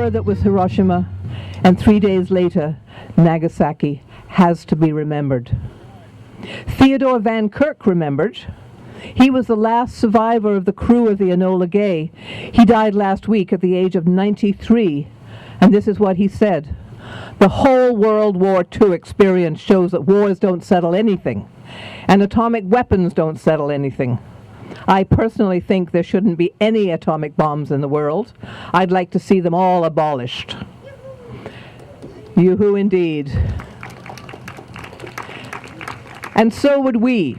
war that was Hiroshima, and 3 days later, Nagasaki, has to be remembered. Theodore Van Kirk remembered. He was the last survivor of the crew of the Enola Gay. He died last week at the age of 93, and this is what he said. The whole World War II experience shows that wars don't settle anything, and atomic weapons don't settle anything. I personally think there shouldn't be any atomic bombs in the world. I'd like to see them all abolished. Yoo-hoo indeed. And so would we,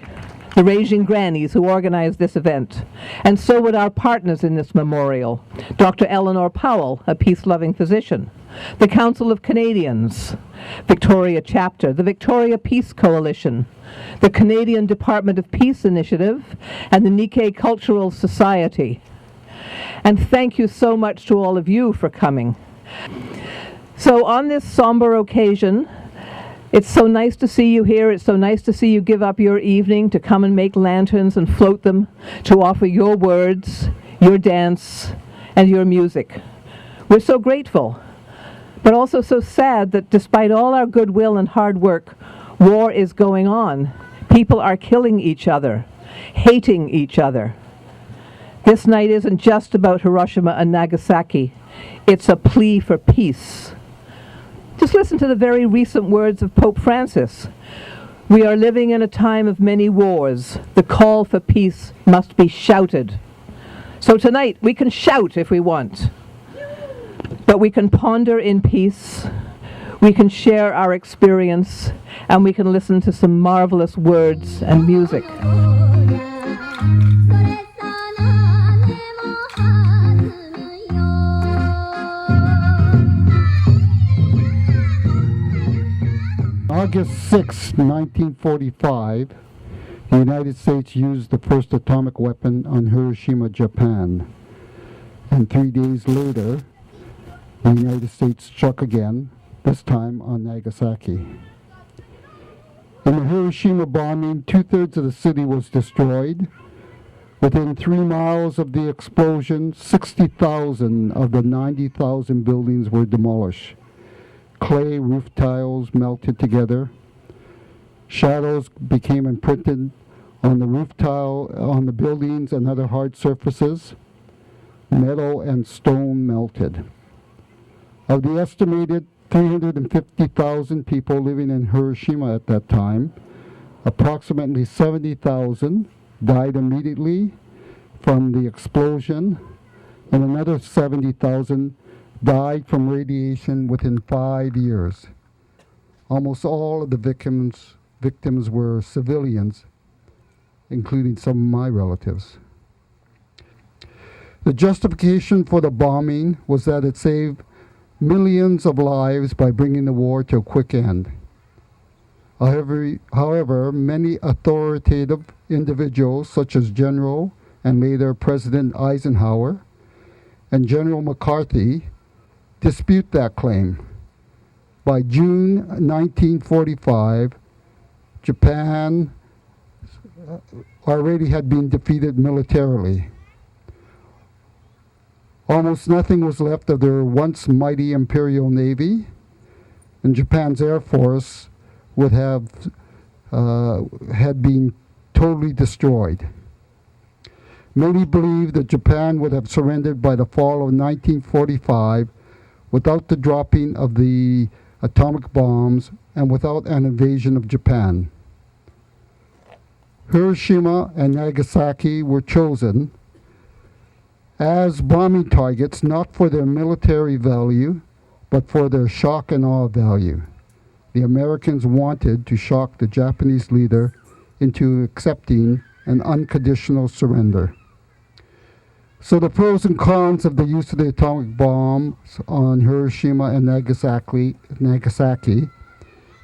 the Raging Grannies who organized this event. And so would our partners in this memorial, Dr. Eleanor Powell, a peace-loving physician, the Council of Canadians, Victoria Chapter, the Victoria Peace Coalition, the Canadian Department of Peace Initiative, and the Nikkei Cultural Society. And thank you so much to all of you for coming. So on this somber occasion, it's so nice to see you here. It's so nice to see you give up your evening to come and make lanterns and float them, to offer your words, your dance, and your music. We're so grateful, but also so sad that despite all our goodwill and hard work, war is going on. People are killing each other, hating each other. This night isn't just about Hiroshima and Nagasaki. It's a plea for peace. Just listen to the very recent words of Pope Francis. We are living in a time of many wars. The call for peace must be shouted. So tonight we can shout if we want, but we can ponder in peace, we can share our experience, and we can listen to some marvelous words and music. August 6, 1945, the United States used the first atomic weapon on Hiroshima, Japan. And 3 days later, the United States struck again, this time on Nagasaki. In the Hiroshima bombing, 2/3 of the city was destroyed. Within 3 miles of the explosion, 60,000 of the 90,000 buildings were demolished. Clay roof tiles melted together. Shadows became imprinted on the roof tile, on the buildings and other hard surfaces. Metal and stone melted. Of the estimated 350,000 people living in Hiroshima at that time, approximately 70,000 died immediately from the explosion, and another 70,000 died from radiation within 5 years. Almost all of the victims were civilians, including some of my relatives. The justification for the bombing was that it saved millions of lives by bringing the war to a quick end. However, many authoritative individuals, such as General and later President Eisenhower and General McCarthy, dispute that claim. By June 1945, Japan already had been defeated militarily. Almost nothing was left of their once mighty Imperial Navy, and Japan's Air Force would have had been totally destroyed. Many believed that Japan would have surrendered by the fall of 1945 without the dropping of the atomic bombs and without an invasion of Japan. Hiroshima and Nagasaki were chosen as bombing targets not for their military value, but for their shock and awe value. The Americans wanted to shock the Japanese leader into accepting an unconditional surrender. So the pros and cons of the use of the atomic bombs on Hiroshima and Nagasaki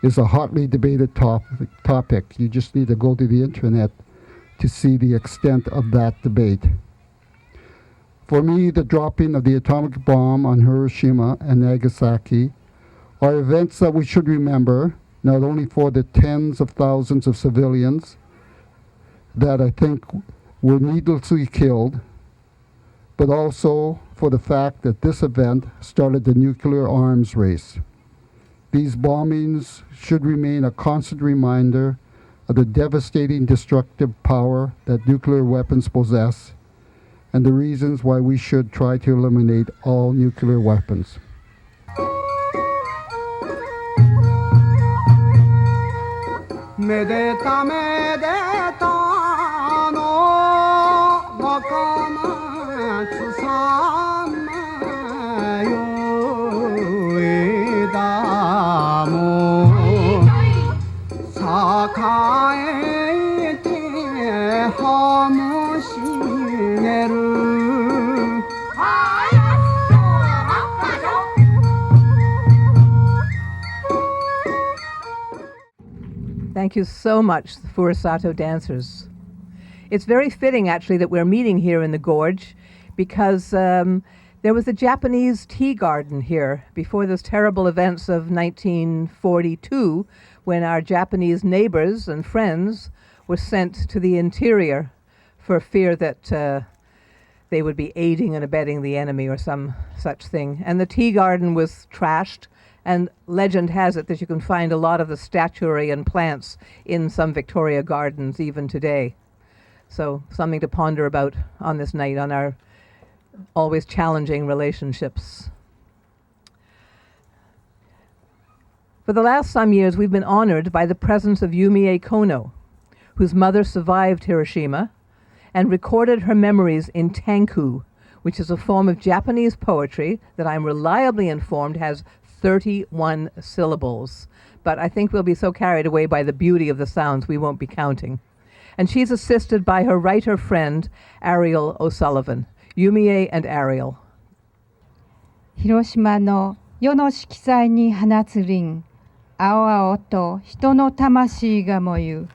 is a hotly debated topic. You just need to go to the internet to see the extent of that debate. For me, the dropping of the atomic bomb on Hiroshima and Nagasaki are events that we should remember, not only for the tens of thousands of civilians that I think were needlessly killed, but also for the fact that this event started the nuclear arms race. These bombings should remain a constant reminder of the devastating destructive power that nuclear weapons possess and the reasons why we should try to eliminate all nuclear weapons. Thank you so much, the Furusato dancers. It's very fitting, actually, that we're meeting here in the gorge because there was a Japanese tea garden here before those terrible events of 1942 when our Japanese neighbors and friends were sent to the interior for fear that they would be aiding and abetting the enemy or some such thing. And the tea garden was trashed, and legend has it that you can find a lot of the statuary and plants in some Victoria gardens even today. So something to ponder about on this night, on our always challenging relationships. For the last some years, we've been honored by the presence of Yumie Kono, whose mother survived Hiroshima and recorded her memories in tanku, which is a form of Japanese poetry that I'm reliably informed has 31 syllables. But I think we'll be so carried away by the beauty of the sounds we won't be counting. And she's assisted by her writer friend, Ariel O'Sullivan. Yumie and Ariel. 広島の夜の色彩に放つ輪、青々と人の魂が燃ゆ。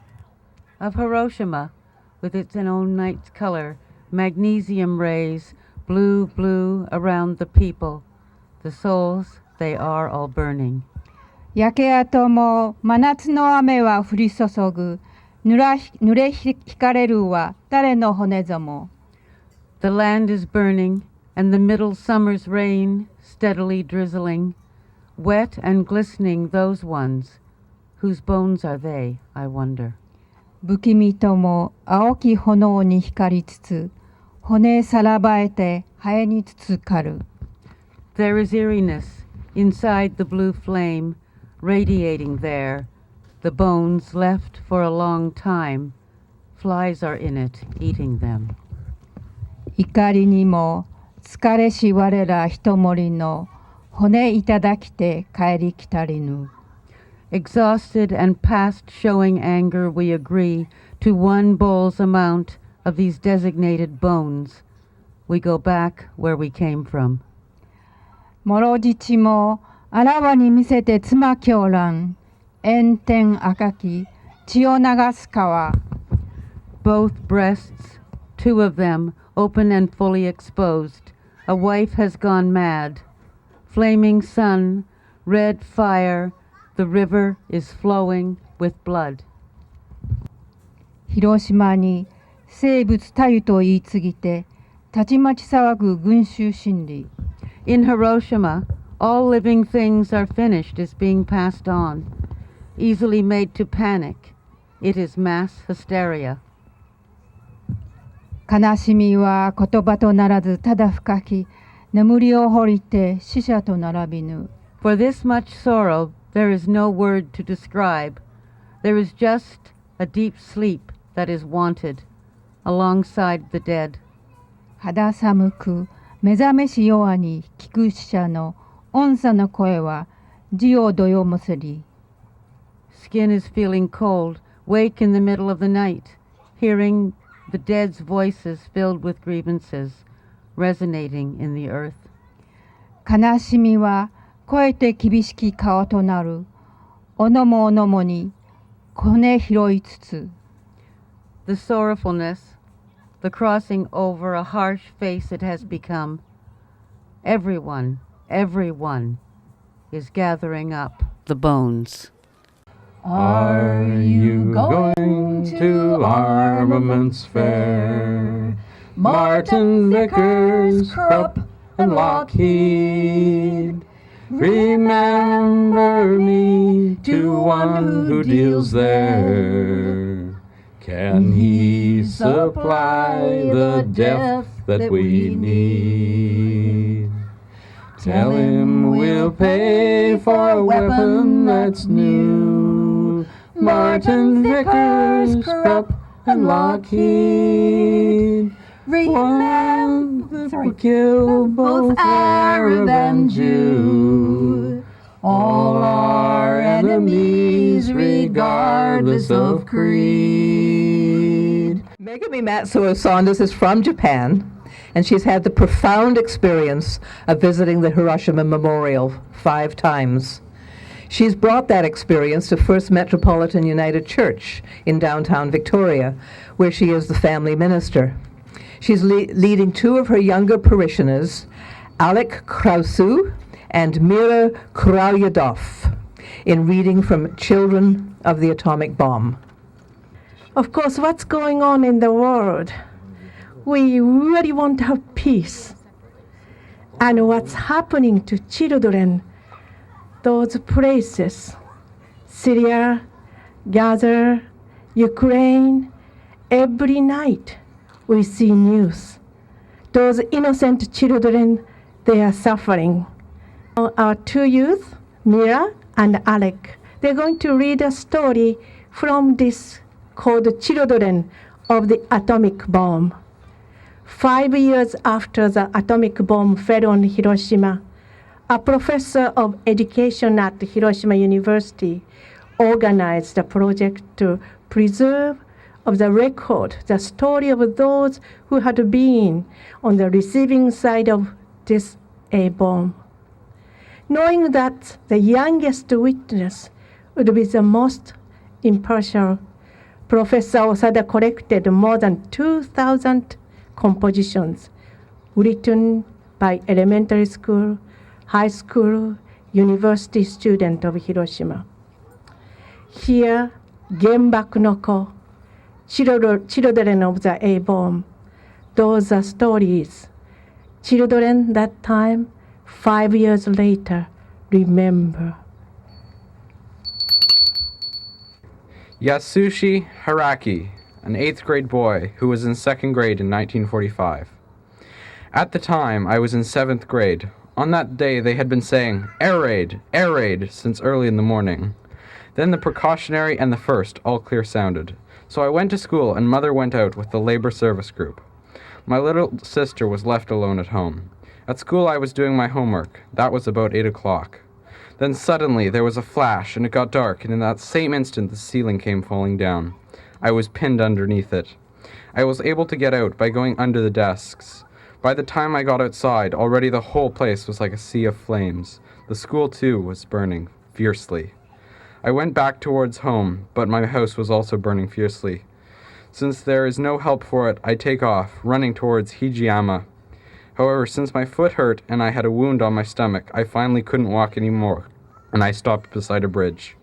Of Hiroshima, with its own night's color, magnesium rays, blue, blue around the people. The souls, they are all burning. 焼け跡も真夏の雨は降り注ぐ。濡れひかれるは誰の骨ぞも。The land is burning, and the middle summer's rain steadily drizzling. Wet and glistening those ones. Whose bones are they, I wonder? 不気味とも青き炎に光りつつ、骨さらばえてハエにつつかる。There is eeriness inside the blue flame, radiating there. The bones left for a long time. Flies are in it, eating them. 怒りにも疲れし我ら一森の骨いただきて帰りきたりぬ。Exhausted and past showing anger, we agree to one bowl's amount of these designated bones. We go back where we came from. もろじちもあらわに見せて妻狂乱。炎天赤き血を流す川。Both breasts, two of them, open and fully exposed. A wife has gone mad. Flaming sun, red fire, the river is flowing with blood. 広島に生物多様と言い継ぎて、たちまち騒ぐ群衆心理。In Hiroshima, all living things are finished is being passed on, easily made to panic. It is mass hysteria. 悲しみは言葉とならずただ深き眠りを掘りて死者と並びぬ。For this much sorrow, there is no word to describe. There is just a deep sleep that is wanted, alongside the dead. 肌寒く目覚めし弱に聞く死者の音叉の声は字をどよもせり。Skin is feeling cold, wake in the middle of the night, hearing the dead's voices filled with grievances, resonating in the earth. 悲しみは超えて厳しき顔となる。おのもおのもに骨拾いつつ。The sorrowfulness, the crossing over a harsh face it has become. Everyone is gathering up the bones. Are you going to Armaments Fair? Martin, Vickers, Krupp, and Lockheed. Remember me to one who deals there. Can he supply the depth that we need? Tell him we'll pay for a weapon that's new. Martin, Vickers, Krupp, and Lockheed. Remember that will kill both Arab and Jew. All our enemies, regardless of creed. Megami Matsuo Saunders is from Japan, and she's had the profound experience of visiting the Hiroshima Memorial 5 times. She's brought that experience to First Metropolitan United Church in downtown Victoria, where she is the family minister. She's leading 2 of her younger parishioners, Alec Krausu and Mira Kralyadov, in reading from Children of the Atomic Bomb. Of course, what's going on in the world? We really want to have peace. And what's happening to children, those places, Syria, Gaza, Ukraine, every night we see news. Those innocent children, they are suffering. Our 2 youth, Mira and Alec, they're going to read a story from this called Children of the Atomic Bomb. 5 years after the atomic bomb fell on Hiroshima, a professor of education at Hiroshima University organized a project to preserve of the record, the story of those who had been on the receiving side of this A-bomb. Knowing that the youngest witness would be the most impartial, Professor Osada collected more than 2,000 compositions written by elementary school, high school, university students of Hiroshima. Here, Genbaku no Ko, Children of the A-bomb. Those are stories. Children that time, 5 years later, remember. Yasushi Haraki, an 8th grade boy who was in 2nd grade in 1945. At the time, I was in 7th grade. On that day, they had been saying, "Air raid, air raid," since early in the morning. Then the precautionary and the first all clear sounded. So I went to school and Mother went out with the labor service group. My little sister was left alone at home. At school I was doing my homework. That was about 8 o'clock. Then suddenly there was a flash and it got dark, and in that same instant the ceiling came falling down. I was pinned underneath it. I was able to get out by going under the desks. By the time I got outside, already the whole place was like a sea of flames. The school too was burning fiercely. I went back towards home, but my house was also burning fiercely. Since there is no help for it, I take off, running towards Hijiyama. However, since my foot hurt and I had a wound on my stomach, I finally couldn't walk anymore, and I stopped beside a bridge.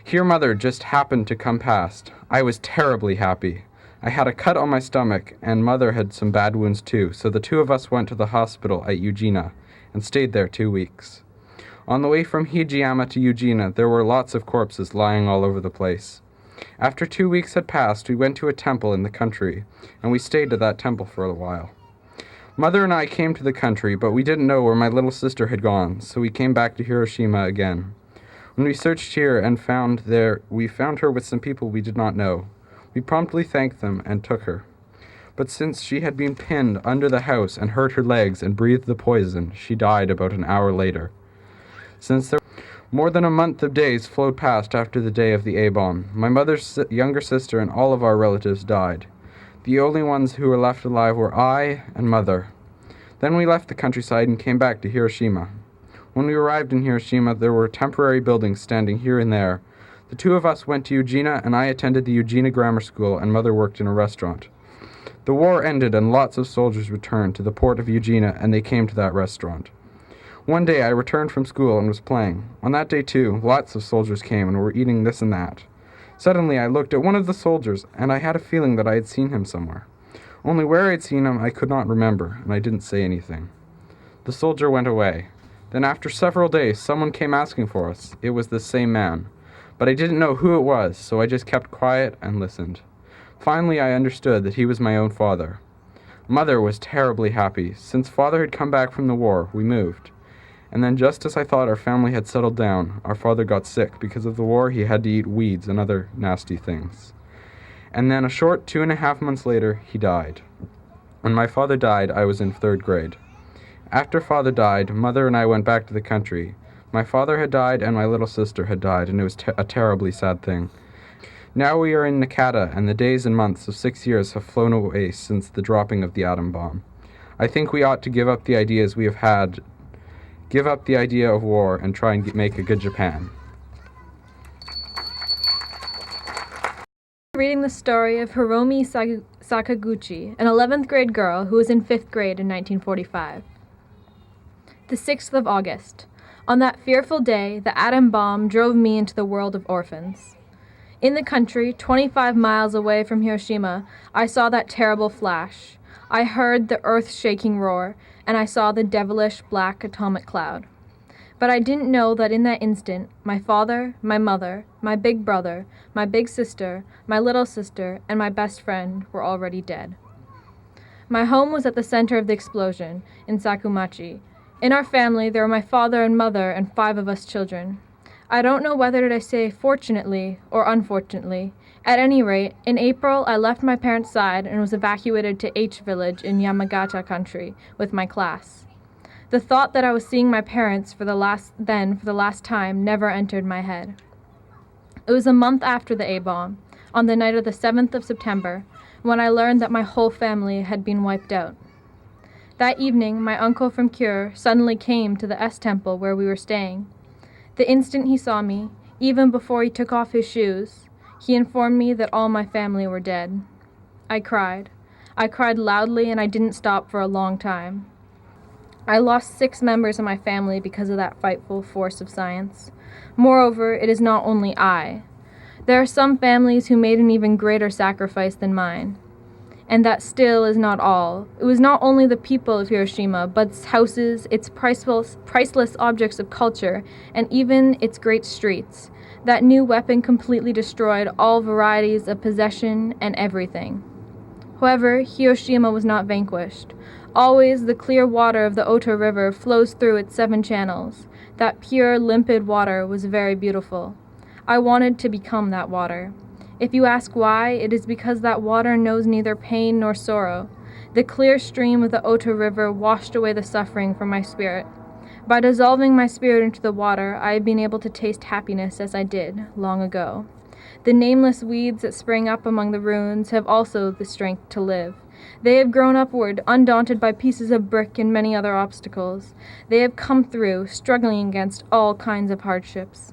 Here Mother just happened to come past. I was terribly happy. I had a cut on my stomach, and Mother had some bad wounds too, so the 2 of us went to the hospital at Ujina and stayed there 2 weeks. On the way from Hijiyama to Ujina, there were lots of corpses lying all over the place. After 2 weeks had passed, we went to a temple in the country, and we stayed at that temple for a while. Mother and I came to the country, but we didn't know where my little sister had gone, so we came back to Hiroshima again. When we searched here and we found her with some people we did not know. We promptly thanked them and took her. But since she had been pinned under the house and hurt her legs and breathed the poison, she died about an hour later. Since there more than a month of days flowed past after the day of the A-bomb, my mother's younger sister and all of our relatives died. The only ones who were left alive were I and Mother. Then we left the countryside and came back to Hiroshima. When we arrived in Hiroshima, there were temporary buildings standing here and there. The 2 of us went to Ujina, and I attended the Ujina Grammar School, and Mother worked in a restaurant. The war ended, and lots of soldiers returned to the port of Ujina, and they came to that restaurant. One day I returned from school and was playing. On that day too, lots of soldiers came and were eating this and that. Suddenly I looked at one of the soldiers, and I had a feeling that I had seen him somewhere. Only where I'd seen him I could not remember, and I didn't say anything. The soldier went away. Then after several days, someone came asking for us. It was the same man. But I didn't know who it was, so I just kept quiet and listened. Finally, I understood that he was my own father. Mother was terribly happy. Since father had come back from the war, we moved. And then just as I thought our family had settled down, our father got sick. Because of the war, he had to eat weeds and other nasty things. And then a short 2.5 months later, he died. When my father died, I was in 3rd grade. After father died, mother and I went back to the country. My father had died and my little sister had died, and it was a terribly sad thing. Now we are in Nakata, and the days and months of 6 years have flown away since the dropping of the atom bomb. I think we ought to give up the ideas we have had, give up the idea of war, and try and make a good Japan. Reading the story of Hiromi Sakaguchi, an 11th grade girl who was in 5th grade in 1945. The 6th of August. On that fearful day, the atom bomb drove me into the world of orphans. In the country, 25 miles away from Hiroshima, I saw that terrible flash. I heard the earth-shaking roar, and I saw the devilish black atomic cloud. But I didn't know that in that instant, my father, my mother, my big brother, my big sister, my little sister, and my best friend were already dead. My home was at the center of the explosion, in Sakumachi. In our family, there were my father and mother and 5 of us children. I don't know whether to say fortunately or unfortunately. At any rate, in April, I left my parents' side and was evacuated to H Village in Yamagata country with my class. The thought that I was seeing my parents for the last time never entered my head. It was a month after the A-bomb, on the night of the 7th of September, when I learned that my whole family had been wiped out. That evening, my uncle from Kure suddenly came to the S temple where we were staying. The instant he saw me, even before he took off his shoes, he informed me that all my family were dead. I cried. I cried loudly, and I didn't stop for a long time. I lost 6 members of my family because of that frightful force of science. Moreover, it is not only I. There are some families who made an even greater sacrifice than mine. And that still is not all. It was not only the people of Hiroshima, but its houses, its priceless objects of culture, and even its great streets. That new weapon completely destroyed all varieties of possession and everything. However, Hiroshima was not vanquished. Always the clear water of the Oto River flows through its 7 channels. That pure, limpid water was very beautiful. I wanted to become that water. If you ask why, it is because that water knows neither pain nor sorrow. The clear stream of the Oto River washed away the suffering from my spirit. By dissolving my spirit into the water, I have been able to taste happiness as I did long ago. The nameless weeds that spring up among the ruins have also the strength to live. They have grown upward, undaunted by pieces of brick and many other obstacles. They have come through, struggling against all kinds of hardships.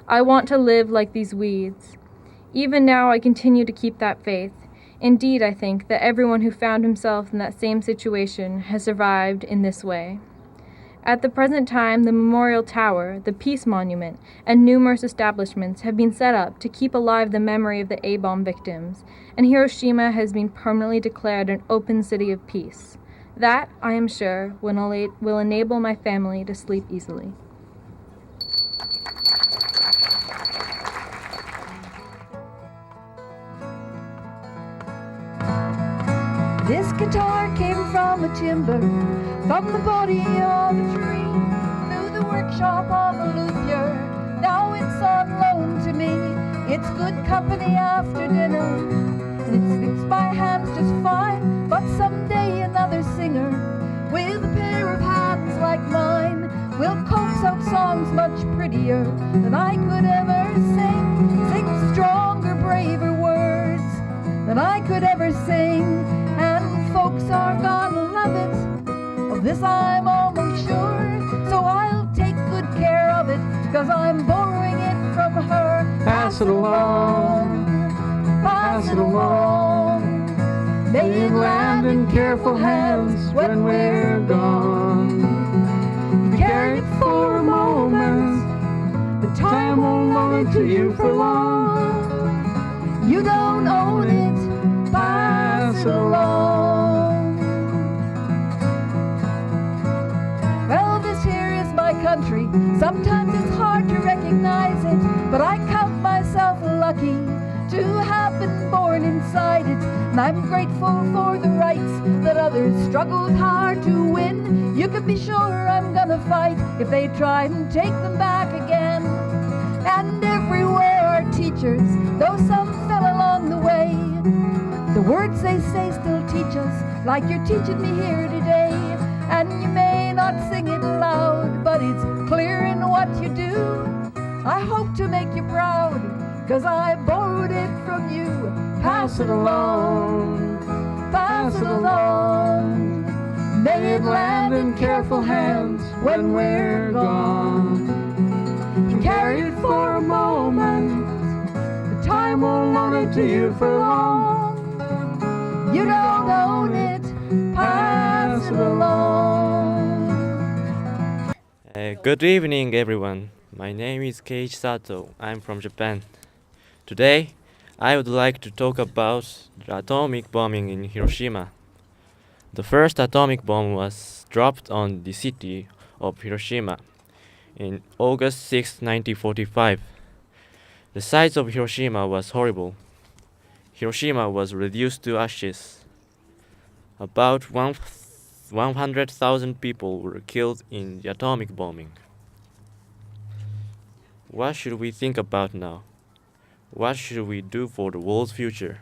I want to live like these weeds. Even now I continue to keep that faith. Indeed, I think that everyone who found himself in that same situation has survived in this way. At the present time, the Memorial Tower, the Peace Monument, and numerous establishments have been set up to keep alive the memory of the A-bomb victims, and Hiroshima has been permanently declared an open city of peace. That, I am sure, will enable my family to sleep easily. This guitar came from a timber, from the body of a tree, through the workshop of a luthier. Now it's on loan to me. It's good company after dinner, and it fits my hands just fine. But someday another singer, with a pair of hands like mine, will coax out songs much prettier than I could ever sing stronger, braver words than I could ever sing. And folks are gonna love it, of this I'm almost sure. So I'll take good care of it, 'cause I'm borrowing it from her. Pass it along, pass it along. May it land in careful hands when we're gone. You carried it for a moment, but time won't loan it to you for long. You don't own it, pass it along. country. Sometimes it's hard to recognize it, but I count myself lucky to have been born inside it. And I'm grateful for the rights that others struggled hard to win. You can be sure I'm gonna fight if they try and take them back again. And everywhere are teachers, though some fell along the way. The words they say still teach us, like you're teaching me here today. And you may not sing it loud, but it's clear in what you do. I hope to make you proud, 'cause I borrowed it from you. Pass it along, pass it along. May it land in careful hands when we're gone. You carry it for a moment, but time won't loan it to you for long. You don't own it, pass it along. Good evening, everyone. My name is Keiichi Sato. I'm from Japan. Today, I would like to talk about the atomic bombing in Hiroshima. The first atomic bomb was dropped on the city of Hiroshima in August 6, 1945. The size of Hiroshima was horrible. Hiroshima was reduced to ashes. About 100,000 people were killed in the atomic bombing. What should we think about now? What should we do for the world's future?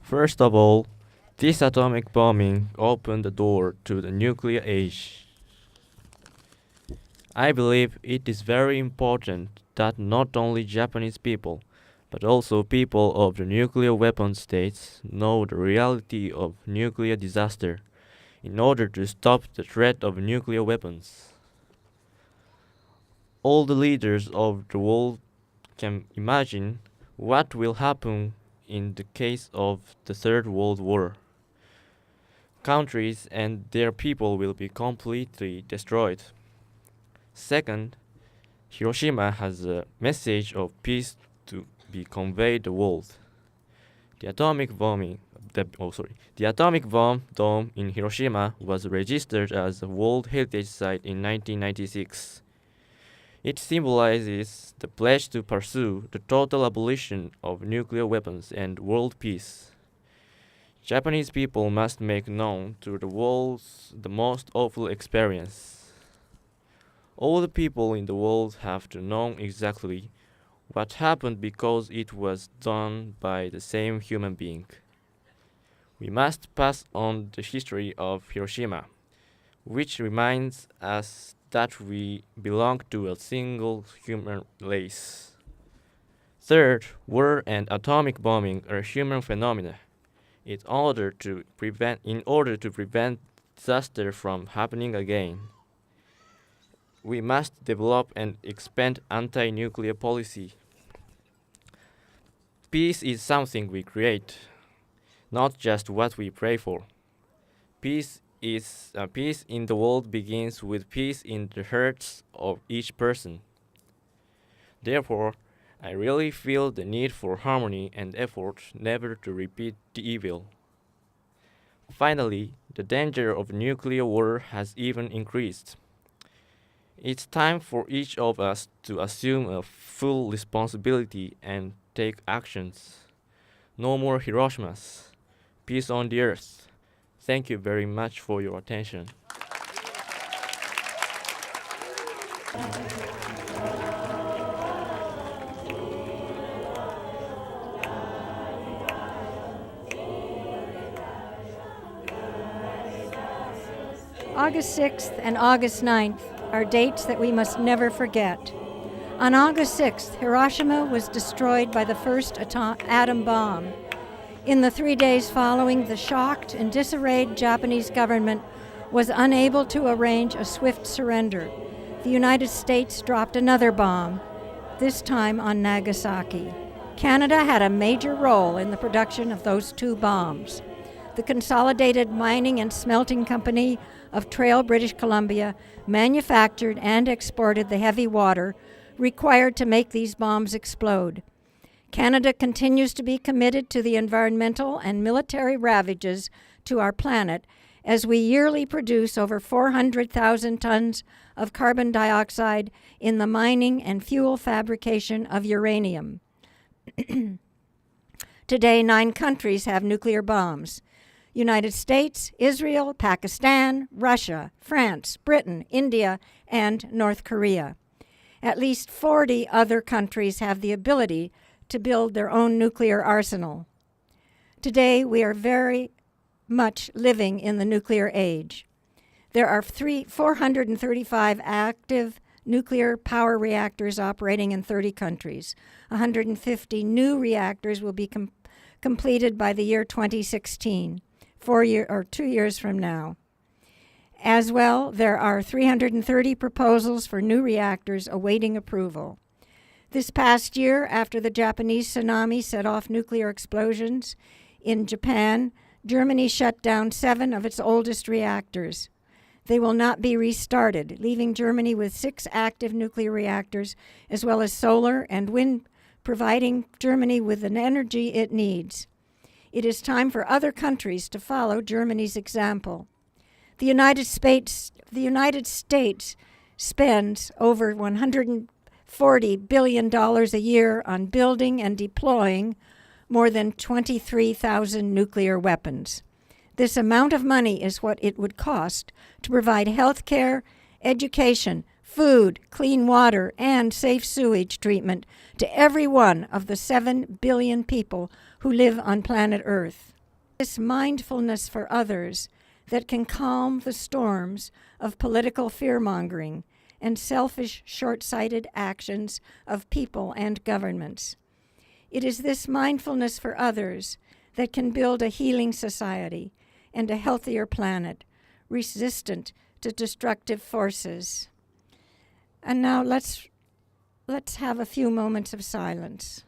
First of all, this atomic bombing opened the door to the nuclear age. I believe it is very important that not only Japanese people, but also people of the nuclear weapon states know the reality of nuclear disaster in order to stop the threat of nuclear weapons. All the leaders of the world can imagine what will happen in the case of the Third World War. Countries and their people will be completely destroyed. Second, Hiroshima has a message of peace to be conveyed the world. The atomic bomb dome in Hiroshima was registered as a World Heritage Site in 1996. It symbolizes the pledge to pursue the total abolition of nuclear weapons and world peace. Japanese people must make known to the world the most awful experience. All the people in the world have to know exactly what happened because it was done by the same human being. We must pass on the history of Hiroshima, which reminds us that we belong to a single human race. Third, war and atomic bombing are human phenomena. In order to prevent disaster from happening again, we must develop and expand anti-nuclear policy. Peace is something we create, not just what we pray for. Peace in the world begins with peace in the hearts of each person. Therefore, I really feel the need for harmony and effort never to repeat the evil. Finally, the danger of nuclear war has even increased. It's time for each of us to assume a full responsibility and take actions. No more Hiroshimas. Peace on the earth. Thank you very much for your attention. August 6th and August 9th are dates that we must never forget. On August 6th, Hiroshima was destroyed by the first atom bomb. In the 3 days following, the shocked and disarrayed Japanese government was unable to arrange a swift surrender. The United States dropped another bomb, this time on Nagasaki. Canada had a major role in the production of those two bombs. The Consolidated Mining and Smelting Company of Trail, British Columbia, manufactured and exported the heavy water required to make these bombs explode. Canada continues to be committed to the environmental and military ravages to our planet as we yearly produce over 400,000 tons of carbon dioxide in the mining and fuel fabrication of uranium. Today, 9 countries have nuclear bombs: United States, Israel, Pakistan, Russia, France, Britain, India, and North Korea. At least 40 other countries have the ability to build their own nuclear arsenal. Today, we are very much living in the nuclear age. There are 435 active nuclear power reactors operating in 30 countries. 150 new reactors will be completed by the year 2016, 2 years from now. As well, there are 330 proposals for new reactors awaiting approval. This past year, after the Japanese tsunami set off nuclear explosions in Japan, Germany shut down 7 of its oldest reactors. They will not be restarted, leaving Germany with 6 active nuclear reactors, as well as solar and wind, providing Germany with the energy it needs. It is time for other countries to follow Germany's example. The United States spends over $140 billion a year on building and deploying more than 23,000 nuclear weapons. This amount of money is what it would cost to provide health care, education, food, clean water, and safe sewage treatment to every one of the 7 billion people who live on planet Earth. This mindfulness for others that can calm the storms of political fear-mongering and selfish, short-sighted actions of people and governments. It is this mindfulness for others that can build a healing society and a healthier planet, resistant to destructive forces. And now let's have a few moments of silence.